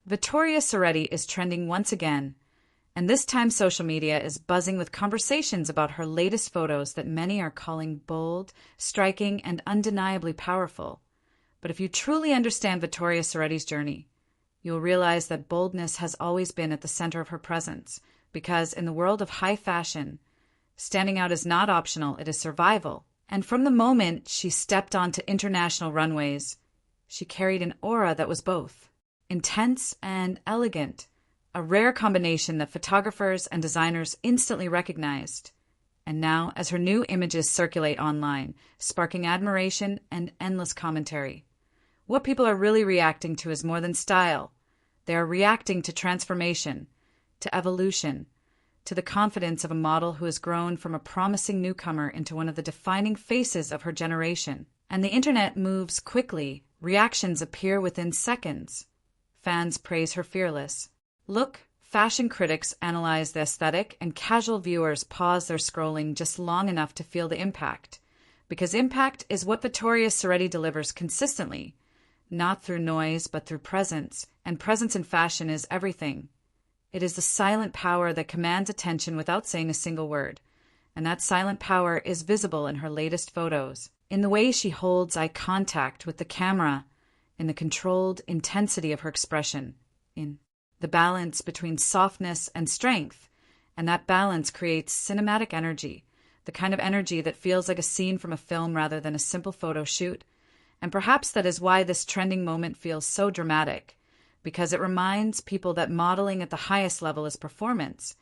Vittoria Ceretti is trending once again, and this time social media is buzzing with conversations about her latest photos that many are calling bold, striking, and undeniably powerful. But if you truly understand Vittoria Ceretti's journey, you'll realize that boldness has always been at the center of her presence, because in the world of high fashion, standing out is not optional, it is survival. And from the moment she stepped onto international runways, she carried an aura that was both intense and elegant, a rare combination that photographers and designers instantly recognized. And now, as her new images circulate online, sparking admiration and endless commentary, what people are really reacting to is more than style. They are reacting to transformation, to evolution, to the confidence of a model who has grown from a promising newcomer into one of the defining faces of her generation. And the internet moves quickly. Reactions appear within seconds. Fans praise her fearless look, fashion critics analyze the aesthetic, and casual viewers pause their scrolling just long enough to feel the impact. Because impact is what Vittoria Ceretti delivers consistently, not through noise but through presence, and presence in fashion is everything. It is the silent power that commands attention without saying a single word, and that silent power is visible in her latest photos, in the way she holds eye contact with the camera, in the controlled intensity of her expression, in the balance between softness and strength, and that balance creates cinematic energy, the kind of energy that feels like a scene from a film rather than a simple photo shoot. And perhaps that is why this trending moment feels so dramatic, because it reminds people that modeling at the highest level is performance.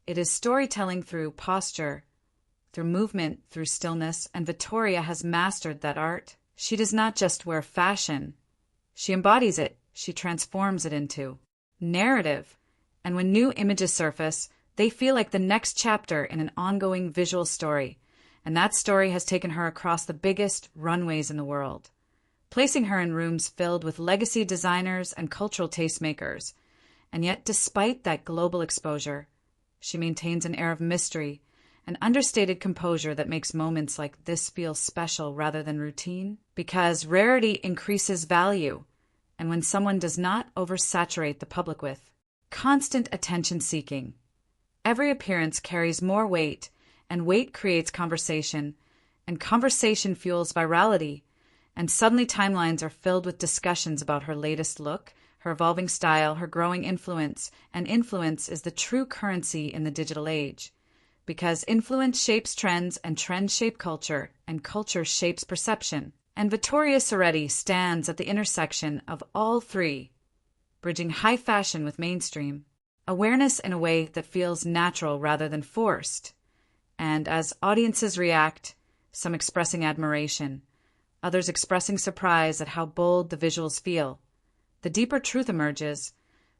It is storytelling through posture, through movement, through stillness, and Vittoria has mastered that art. She does not just wear fashion. She embodies it. She transforms it into narrative. And when new images surface, they feel like the next chapter in an ongoing visual story. And that story has taken her across the biggest runways in the world, placing her in rooms filled with legacy designers and cultural tastemakers. And yet, despite that global exposure, she maintains an air of mystery, an understated composure that makes moments like this feel special rather than routine. Because rarity increases value, and when someone does not oversaturate the public with constant attention-seeking, every appearance carries more weight, and weight creates conversation, and conversation fuels virality. And suddenly timelines are filled with discussions about her latest look, her evolving style, her growing influence, and influence is the true currency in the digital age. Because influence shapes trends, and trends shape culture, and culture shapes perception. And Vittoria Ceretti stands at the intersection of all three, bridging high fashion with mainstream, awareness in a way that feels natural rather than forced. And as audiences react, some expressing admiration, others expressing surprise at how bold the visuals feel, the deeper truth emerges.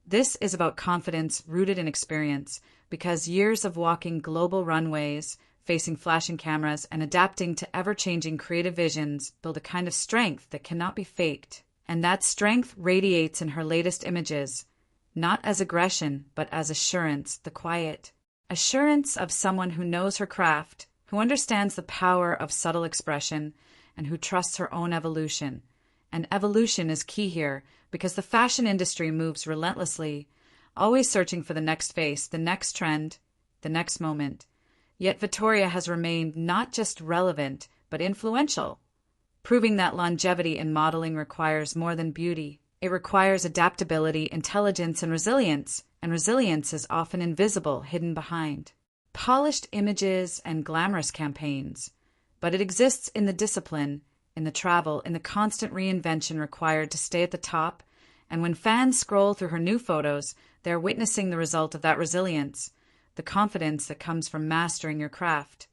This is about confidence rooted in experience, because years of walking global runways, facing flashing cameras, and adapting to ever-changing creative visions build a kind of strength that cannot be faked. And that strength radiates in her latest images, not as aggression, but as assurance, the quiet assurance of someone who knows her craft, who understands the power of subtle expression, and who trusts her own evolution. And evolution is key here, because the fashion industry moves relentlessly, always searching for the next face, the next trend, the next moment. Yet Vittoria has remained not just relevant, but influential, proving that longevity in modeling requires more than beauty. It requires adaptability, intelligence, and resilience is often invisible, hidden behind polished images and glamorous campaigns. But it exists in the discipline, in the travel, in the constant reinvention required to stay at the top. And when fans scroll through her new photos, they're witnessing the result of that resilience, the confidence that comes from mastering your craft.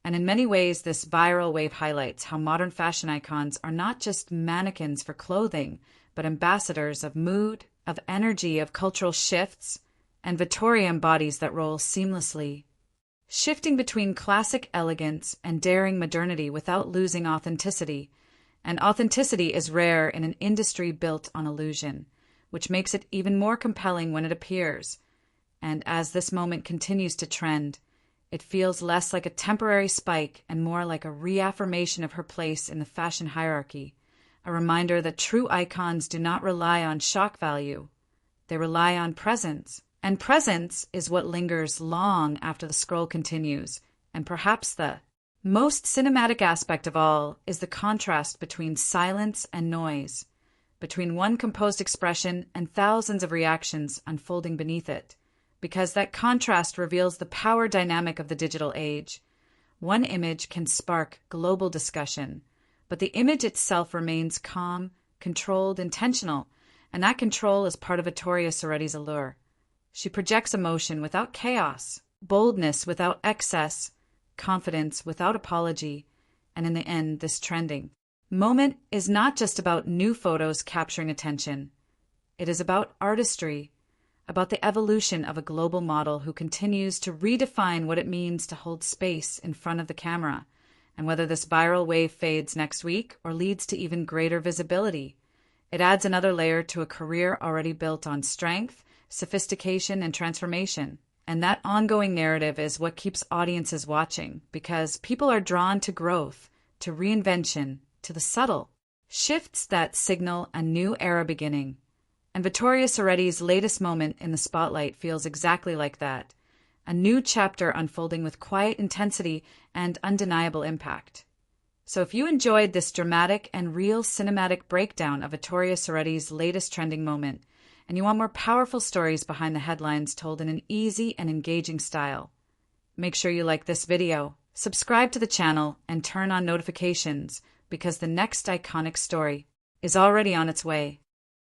And in many ways, this viral wave highlights how modern fashion icons are not just mannequins for clothing, but ambassadors of mood, of energy, of cultural shifts. And Vittoria embodies that role seamlessly, shifting between classic elegance and daring modernity without losing authenticity. And authenticity is rare in an industry built on illusion, which makes it even more compelling when it appears. And as this moment continues to trend, it feels less like a temporary spike and more like a reaffirmation of her place in the fashion hierarchy, a reminder that true icons do not rely on shock value, They rely on presence. And presence is what lingers long after the scroll continues. And perhaps the most cinematic aspect of all is the contrast between silence and noise, between one composed expression and thousands of reactions unfolding beneath it, because that contrast reveals the power dynamic of the digital age. One image can spark global discussion, but the image itself remains calm, controlled, intentional, and that control is part of Vittoria Ceretti's allure. She projects emotion without chaos, boldness without excess, confidence without apology, and in the end, this trending moment is not just about new photos capturing attention. It is about artistry, about the evolution of a global model who continues to redefine what it means to hold space in front of the camera, and whether this viral wave fades next week or leads to even greater visibility. It adds another layer to a career already built on strength, sophistication, and transformation. And that ongoing narrative is what keeps audiences watching, because people are drawn to growth, to reinvention, to the subtle shifts that signal a new era beginning. And Vittoria Ceretti's latest moment in the spotlight feels exactly like that, a new chapter unfolding with quiet intensity and undeniable impact. So if you enjoyed this dramatic and real cinematic breakdown of Vittoria Ceretti's latest trending moment, and you want more powerful stories behind the headlines told in an easy and engaging style, make sure you like this video, subscribe to the channel, and turn on notifications, because the next iconic story is already on its way.